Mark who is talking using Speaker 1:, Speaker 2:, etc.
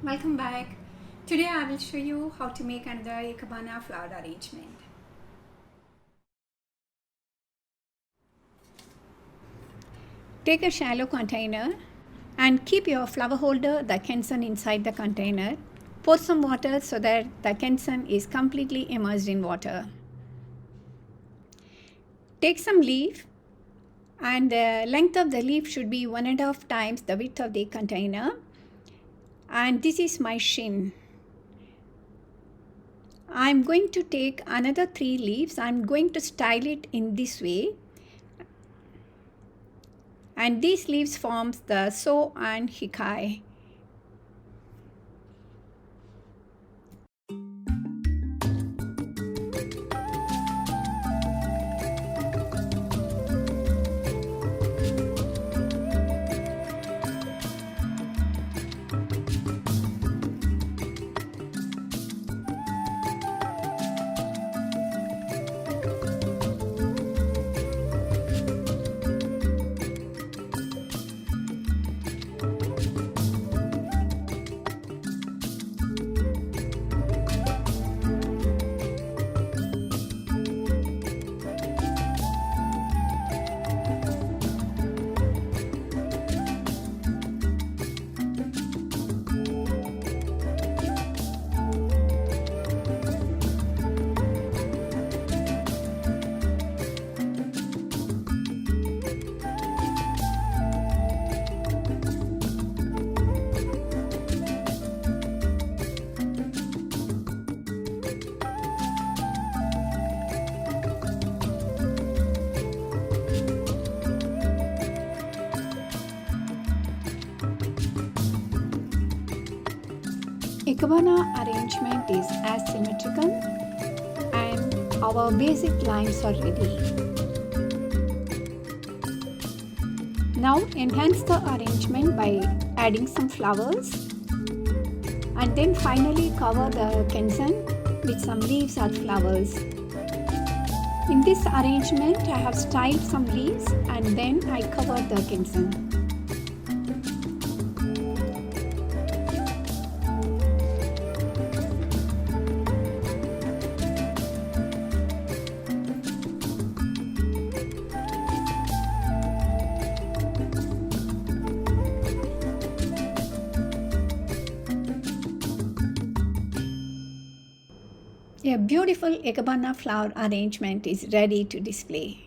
Speaker 1: Welcome back. Today I will show you how to make another ikebana flower arrangement. Take a shallow container and keep your flower holder, the kensen, inside the container. Pour some water so that the kensen is completely immersed in water. Take some leaf, and the length of the leaf should be 1.5 times the width of the container. And this is my shin. I'm going to take another 3 leaves. I'm going to style it in this way. And these leaves forms the so and hikai. Ikebana arrangement is asymmetrical and our basic lines are ready. Now enhance the arrangement by adding some flowers and then finally cover the kensen with some leaves or flowers. In this arrangement I have styled some leaves and then I cover the kensen. A beautiful ikebana flower arrangement is ready to display.